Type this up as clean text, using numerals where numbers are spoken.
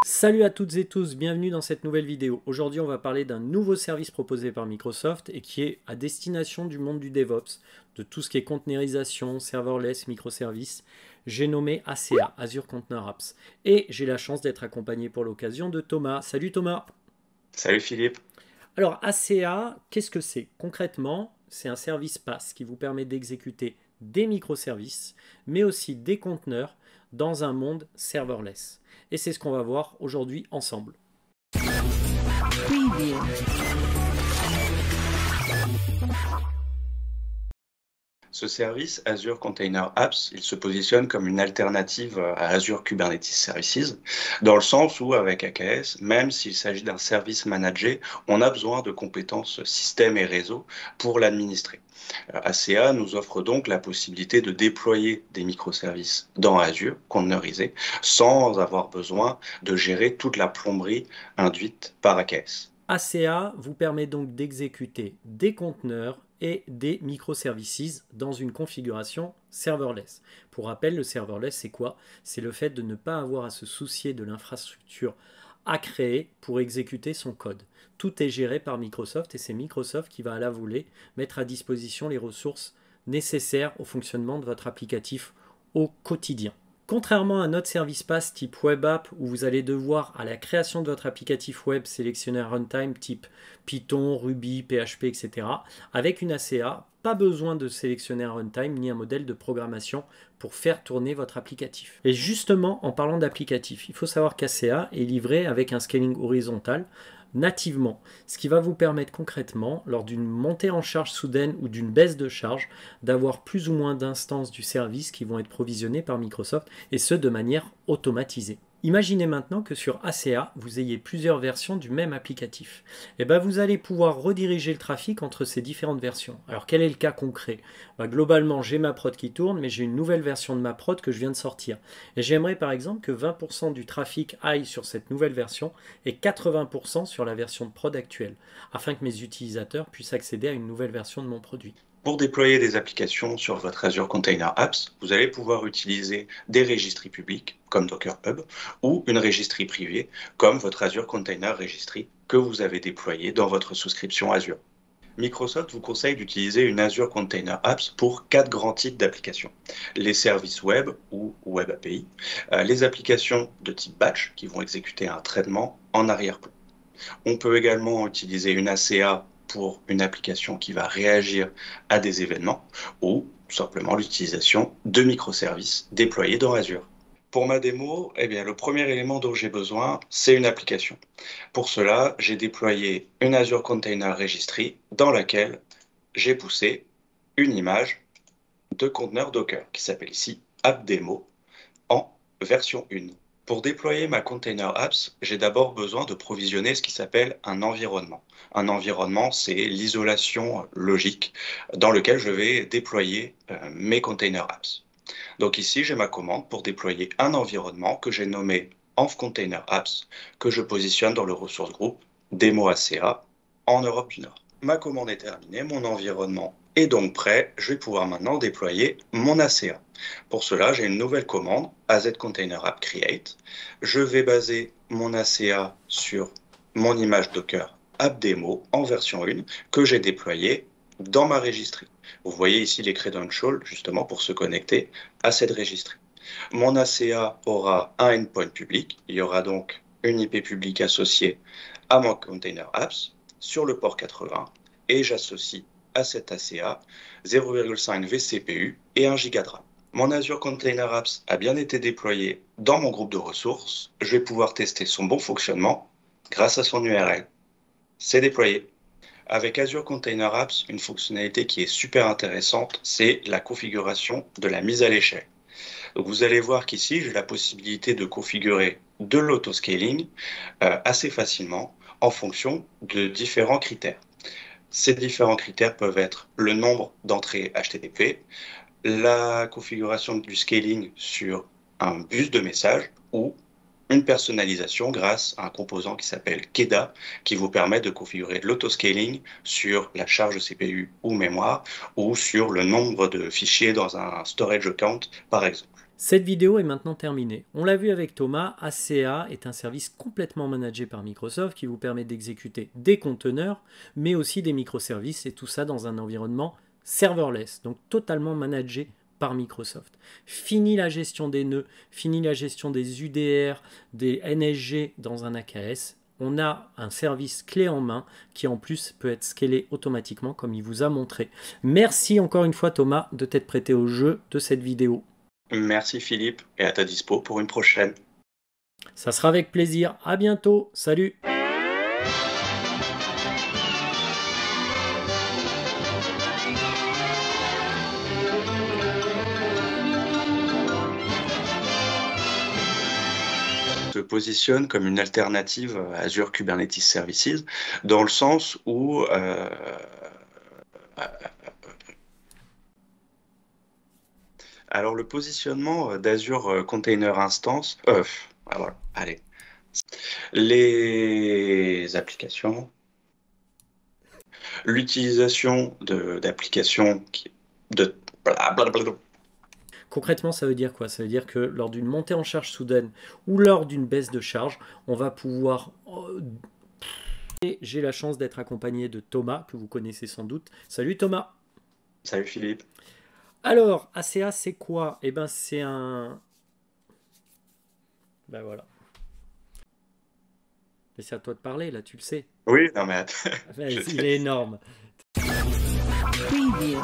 Salut à toutes et tous, bienvenue dans cette nouvelle vidéo. Aujourd'hui, on va parler d'un nouveau service proposé par Microsoft et qui est à destination du monde du DevOps, de tout ce qui est containerisation, serverless, microservices. J'ai nommé ACA, Azure Container Apps. Et j'ai la chance d'être accompagné pour l'occasion de Thomas. Salut Thomas. Salut Philippe. Alors ACA, qu'est-ce que c'est? Concrètement, c'est un service PaaS qui vous permet d'exécuter des microservices, mais aussi des conteneurs dans un monde serverless. Et c'est ce qu'on va voir aujourd'hui ensemble. Preview. Ce service Azure Container Apps, il se positionne comme une alternative à Azure Kubernetes Services, dans le sens où avec AKS, même s'il s'agit d'un service managé, on a besoin de compétences système et réseau pour l'administrer. ACA nous offre donc la possibilité de déployer des microservices dans Azure, conteneurisés, sans avoir besoin de gérer toute la plomberie induite par AKS. ACA vous permet donc d'exécuter des conteneurs et des microservices dans une configuration serverless. Pour rappel, le serverless, c'est quoi? C'est le fait de ne pas avoir à se soucier de l'infrastructure à créer pour exécuter son code. Tout est géré par Microsoft et c'est Microsoft qui va à la volée mettre à disposition les ressources nécessaires au fonctionnement de votre applicatif au quotidien. Contrairement à notre service PaaS type Web App où vous allez devoir à la création de votre applicatif web sélectionner un runtime type Python, Ruby, PHP, etc. Avec une ACA, pas besoin de sélectionner un runtime ni un modèle de programmation pour faire tourner votre applicatif. Et justement, en parlant d'applicatif, il faut savoir qu'ACA est livré avec un scaling horizontal nativement, ce qui va vous permettre concrètement, lors d'une montée en charge soudaine ou d'une baisse de charge, d'avoir plus ou moins d'instances du service qui vont être provisionnées par Microsoft, et ce de manière automatisée. Imaginez maintenant que sur ACA, vous ayez plusieurs versions du même applicatif. Et bien vous allez pouvoir rediriger le trafic entre ces différentes versions. Alors quel est le cas concret? Globalement, j'ai ma prod qui tourne, mais j'ai une nouvelle version de ma prod que je viens de sortir. Et j'aimerais par exemple que 20% du trafic aille sur cette nouvelle version et 80% sur la version de prod actuelle, afin que mes utilisateurs puissent accéder à une nouvelle version de mon produit. Pour déployer des applications sur votre Azure Container Apps, vous allez pouvoir utiliser des registries publiques comme Docker Hub ou une registrie privée comme votre Azure Container Registry que vous avez déployé dans votre souscription Azure. Microsoft vous conseille d'utiliser une Azure Container Apps pour 4 grands types d'applications. Les services web ou web API, les applications de type batch qui vont exécuter un traitement en arrière-plan. On peut également utiliser une ACA pour une application qui va réagir à des événements ou simplement l'utilisation de microservices déployés dans Azure. Pour ma démo, le premier élément dont j'ai besoin, c'est une application. Pour cela, j'ai déployé une Azure Container Registry dans laquelle j'ai poussé une image de conteneur Docker qui s'appelle ici AppDemo en version 1. Pour déployer ma Container Apps, j'ai d'abord besoin de provisionner ce qui s'appelle un environnement. Un environnement, c'est l'isolation logique dans lequel je vais déployer mes Container Apps. Donc ici, j'ai ma commande pour déployer un environnement que j'ai nommé Env Container Apps, que je positionne dans le ressource group Demo ACA en Europe du Nord. Ma commande est terminée, mon environnement est donc prêt. Je vais pouvoir maintenant déployer mon ACA. Pour cela, j'ai une nouvelle commande, AZ Container App Create. Je vais baser mon ACA sur mon image Docker AppDemo en version 1 que j'ai déployée dans ma registrie. Vous voyez ici les credentials justement pour se connecter à cette registrie. Mon ACA aura un endpoint public. Il y aura donc une IP publique associée à mon Container Apps sur le port 80 et j'associe à cet ACA 0,5 vCPU et 1 Go de RAM. Mon Azure Container Apps a bien été déployé dans mon groupe de ressources. Je vais pouvoir tester son bon fonctionnement grâce à son URL. C'est déployé. Avec Azure Container Apps, une fonctionnalité qui est super intéressante, c'est la configuration de la mise à l'échelle. Donc vous allez voir qu'ici, j'ai la possibilité de configurer de l'autoscaling assez facilement en fonction de différents critères. Ces différents critères peuvent être le nombre d'entrées HTTP, la configuration du scaling sur un bus de messages ou une personnalisation grâce à un composant qui s'appelle KEDA qui vous permet de configurer de l'autoscaling sur la charge CPU ou mémoire ou sur le nombre de fichiers dans un storage account par exemple. Cette vidéo est maintenant terminée. On l'a vu avec Thomas, ACA est un service complètement managé par Microsoft qui vous permet d'exécuter des conteneurs, mais aussi des microservices, et tout ça dans un environnement serverless, donc totalement managé par Microsoft. Fini la gestion des nœuds, fini la gestion des UDR, des NSG dans un AKS. On a un service clé en main qui en plus peut être scalé automatiquement comme il vous a montré. Merci encore une fois Thomas de t'être prêté au jeu de cette vidéo. Merci Philippe, et à ta dispo pour une prochaine. Ça sera avec plaisir. À bientôt. Salut. Se positionne comme une alternative à Azure Kubernetes Services dans le sens où alors le positionnement d'Azure Container Instance, alors, allez, les applications, l'utilisation d'applications de blablabla. Concrètement, ça veut dire quoi? Ça veut dire que lors d'une montée en charge soudaine ou lors d'une baisse de charge, on va pouvoir... Et j'ai la chance d'être accompagné de Thomas, que vous connaissez sans doute. Salut Thomas. Salut Philippe. Alors, ACA, c'est quoi? Eh ben, c'est un... Ben voilà. Mais c'est à toi de parler, là, tu le sais. Oui, non mais attends. Il est énorme. Preview.